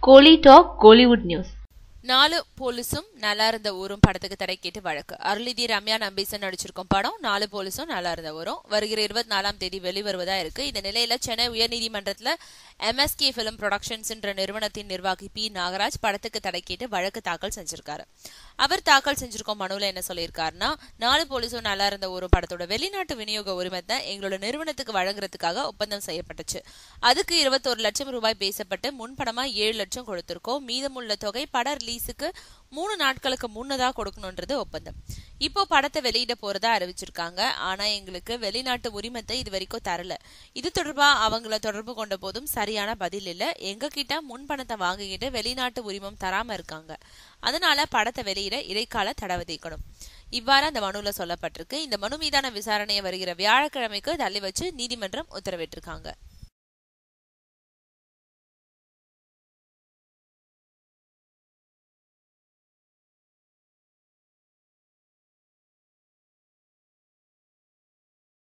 கோலி talk Kollywood news. 4 போலீஸும் நல்லா இருந்த ஊரும் படத்துக்கு தடை கேட்டு வழக்கு. அருள்நிதி ரம்யா நம்பீசன் நடிச்சிருக்கும் படம் 4 போலீஸும் நல்லா இருந்த ஊரும் வருகிற 24ஆம் தேதி வெளிவருவதா இருக்கு. இந்த நிலையில சென்னை உயர்நீதிமன்றத்துல MSK Film Productions என்ற நிறுவனத்தின் நிர்வாகி P. நாகராஜ் படத்துக்கு தடை கேட்டு வழக்கு தாக்கல் செஞ்சிருக்காரு. அவர் தாக்கல் செஞ்சிருக்கும் மனுவில் என்ன சொல்லியிருக்காருன்னா, 4 போலீஸும் நல்லா இருந்த ஊரும் படத்தோட வெளிநாட்டு விநியோக உரிமத்தை எங்களோட நிறுவனத்துக்கு வழங்குறதுக்காக ஒப்பந்தம் செய்யப்பட்டுச்சு. அதுக்கு 21 லட்சம் ரூபாய் பேசப்பட்டு முன்படமா 7 லட்சம் கொடுத்திருக்கோம். மீதமுள்ள தொகை பட ரிலீஸுக்கு 3 நாட்களுக்கு முன்னதா கொடுக்கணும்ன்றது ஒப்பந்தம். இப்போ படத்தை வெளியிட போறதா அறிவிச்சிருக்காங்க. ஆனா எங்களுக்கு வெளிநாட்டு உரிமத்தை இது வரைக்கும் தரல. இது தொடர்பா அவங்கள தொடர்பு கொண்ட போதும் சரியான பதில் இல்ல. எங்க கிட்ட முன்பணத்தை வாங்கிக்கிட்டு வெளிநாட்டு உரிமம் தராம இருக்காங்க. அதனால படத்தை வெளியிட இடைக்கால தடை விதிக்கணும். இவ்வாறு அந்த மனுல சொல்லப்பட்டிருக்கு. இந்த மனு மீதான விசாரணையை வருகிற வியாழக்கிழமைக்கு தள்ளி வச்சு நீதிமன்றம் உத்தரவிட்டிருக்காங்க.